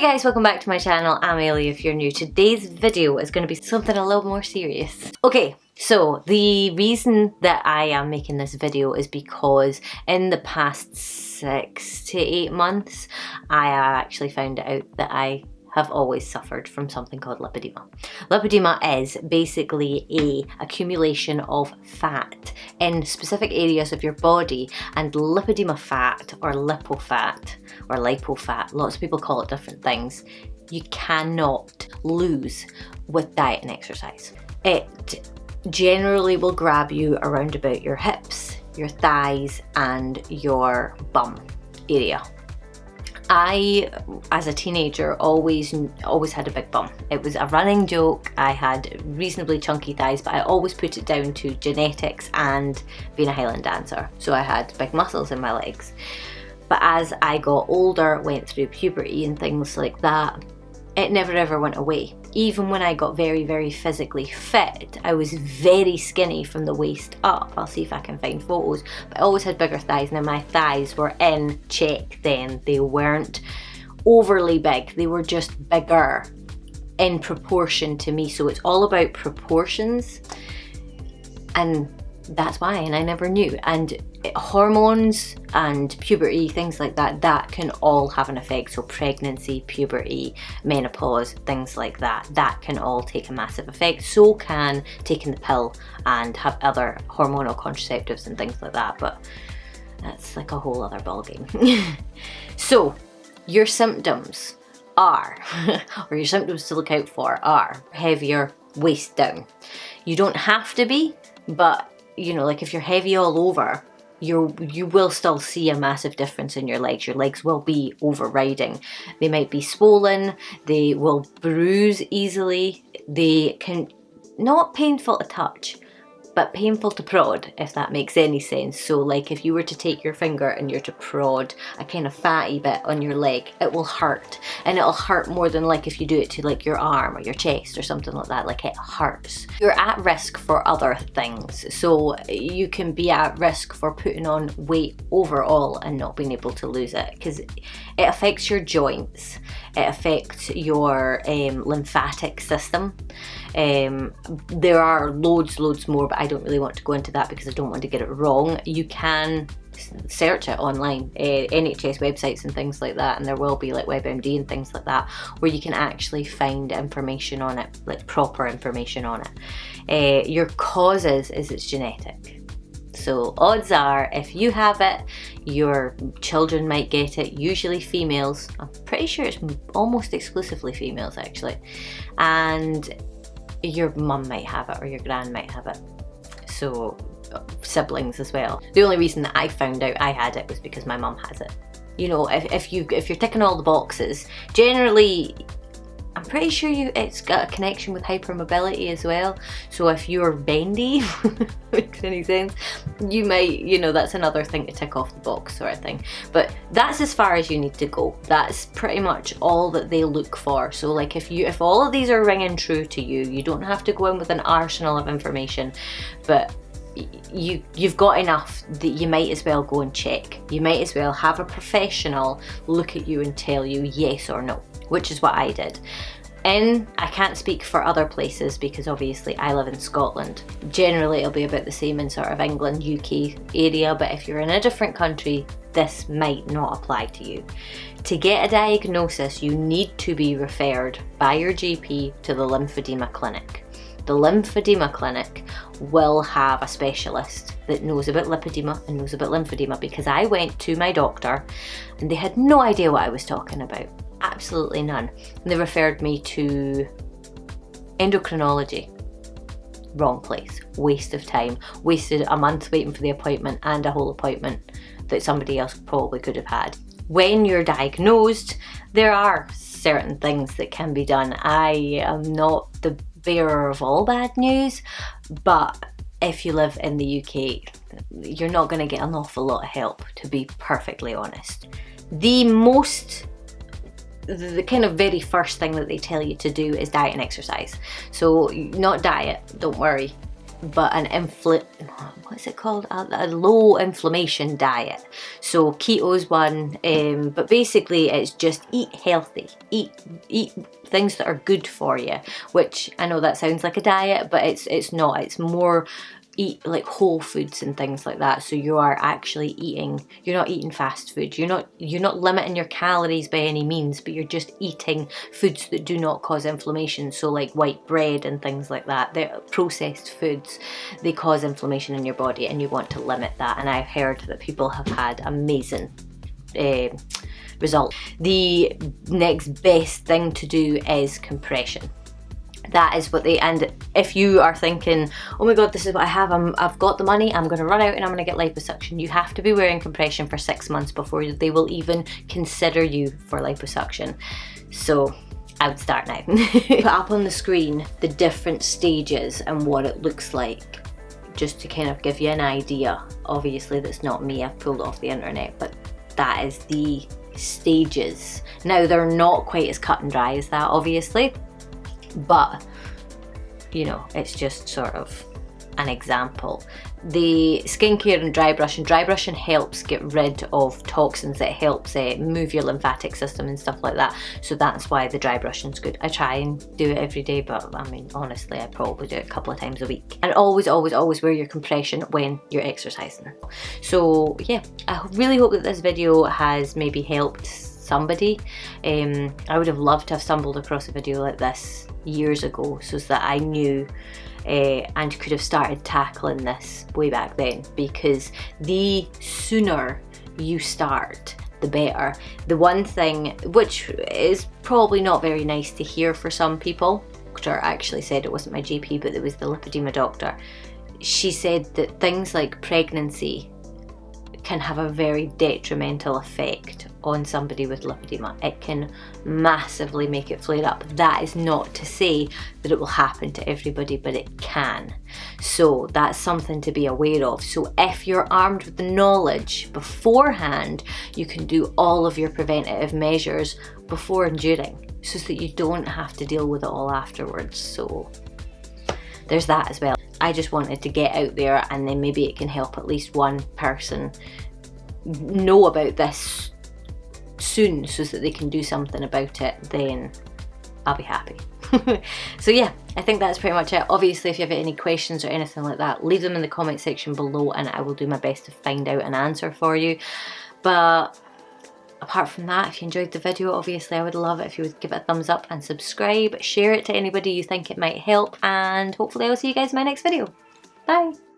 Hey guys, welcome back to my channel. I'm Ailey if you're new. Today's video is going to be something a little more serious. Okay, so the reason that I am making this video is because in the past 6 to 8 months, I actually found out that I have always suffered from something called lipedema. Lipedema is basically a accumulation of fat in specific areas of your body, and lipedema fat or lipofat or lipofat, lots of people call it different things, you cannot lose with diet and exercise. It generally will grab you around about your hips, your thighs and your bum area. I, as a teenager, always had a big bum. It was a running joke. I had reasonably chunky thighs, but I always put it down to genetics and being a Highland dancer. So I had big muscles in my legs. But as I got older, went through puberty and things like that, it never ever went away. Even when I got very, very physically fit, I was very skinny from the waist up. I'll see if I can find photos. But I always had bigger thighs. Now my thighs were in check then. They weren't overly big. They were just bigger in proportion to me. So it's all about proportions. And that's why, and I never knew. And hormones and puberty, things like that, that can all have an effect. So pregnancy, puberty, menopause, things like that, that can all take a massive effect. So can taking the pill and have other hormonal contraceptives and things like that, but that's like a whole other ballgame. So your symptoms are, or your symptoms to look out for are heavier waist down. You don't have to be, but you know, like if you're heavy all over, you will still see a massive difference in your legs. Your legs will be overriding. They might be swollen, they will bruise easily, they can, not painful to touch, but painful to prod, if that makes any sense. So like if you were to take your finger and you're to prod a kind of fatty bit on your leg, it will hurt. And it'll hurt more than like if you do it to like your arm or your chest or something like that, like it hurts. You're at risk for other things. So you can be at risk for putting on weight overall and not being able to lose it, because it affects your joints, it affects your lymphatic system. There are loads more, but I don't really want to go into that because I don't want to get it wrong. You can search it online, NHS websites and things like that, and there will be like WebMD and things like that where you can actually find information on it, like proper information on it. Your causes is it's genetic. So odds are if you have it, your children might get it, usually females. I'm pretty sure it's almost exclusively females actually. And your mum might have it or your gran might have it. So siblings as well. The only reason that I found out I had it was because my mum has it. You know, if you're ticking all the boxes, generally I'm pretty sure it's got a connection with hypermobility as well. So if you're bendy, makes any sense, you might, you know, that's another thing to tick off the box sort of thing. But that's as far as you need to go. That's pretty much all that they look for. So like if all of these are ringing true to you, you don't have to go in with an arsenal of information, but you've got enough that you might as well go and check. You might as well have a professional look at you and tell you yes or no, which is what I did. I can't speak for other places because obviously I live in Scotland. Generally it'll be about the same in sort of England, UK area, but if you're in a different country, this might not apply to you. To get a diagnosis, you need to be referred by your GP to the lymphedema clinic. The lymphedema clinic will have a specialist that knows about lipedema and knows about lymphedema, because I went to my doctor and they had no idea what I was talking about. Absolutely none. And they referred me to endocrinology. Wrong place. Waste of time. Wasted a month waiting for the appointment and a whole appointment that somebody else probably could have had. When you're diagnosed, there are certain things that can be done. I am not the bearer of all bad news, but if you live in the UK, you're not going to get an awful lot of help, to be perfectly honest. The kind of very first thing that they tell you to do is diet and exercise. So not diet, don't worry. but what's it called? A low inflammation diet. So keto's one, but basically it's just eat healthy, eat things that are good for you, which I know that sounds like a diet, but it's not. It's more eat like whole foods and things like that. So you are actually eating, you're not eating fast food, you're not limiting your calories by any means, but you're just eating foods that do not cause inflammation. So like white bread and things like that, they're processed foods, they cause inflammation in your body, and you want to limit that. And I've heard that people have had amazing results. The next best thing to do is compression. That is what and if you are thinking, oh my god, this is what I have, I've got the money, I'm going to run out and I'm going to get liposuction, you have to be wearing compression for 6 months before they will even consider you for liposuction. So I would start now. Put up on the screen the different stages and what it looks like, just to kind of give you an idea. Obviously that's not me, I've pulled it off the internet, but that is the stages. Now they're not quite as cut and dry as that, obviously, but you know, it's just sort of an example. The skincare and dry brushing helps get rid of toxins, it helps move your lymphatic system and stuff like that, so that's why the dry brushing's good. I try and do it every day, but I mean honestly I probably do it a couple of times a week. And always wear your compression when you're exercising. So yeah, I really hope that this video has maybe helped somebody. I would have loved to have stumbled across a video like this years ago, so that I knew and could have started tackling this way back then, because the sooner you start, the better. The one thing, which is probably not very nice to hear for some people, doctor actually said, it wasn't my GP, but it was the lipedema doctor, she said that things like pregnancy can have a very detrimental effect on somebody with lipedema. It can massively make it flare up. That is not to say that it will happen to everybody, but it can. So that's something to be aware of. So if you're armed with the knowledge beforehand, you can do all of your preventative measures before and during, so that you don't have to deal with it all afterwards. So there's that as well. I just wanted to get out there, and then maybe it can help at least one person know about this soon, so that they can do something about it. Then I'll be happy. So yeah, I think that's pretty much it. Obviously if you have any questions or anything like that, leave them in the comment section below and I will do my best to find out an answer for you. But apart from that, if you enjoyed the video, obviously I would love it if you would give it a thumbs up and subscribe, share it to anybody you think it might help, and hopefully I'll see you guys in my next video. Bye!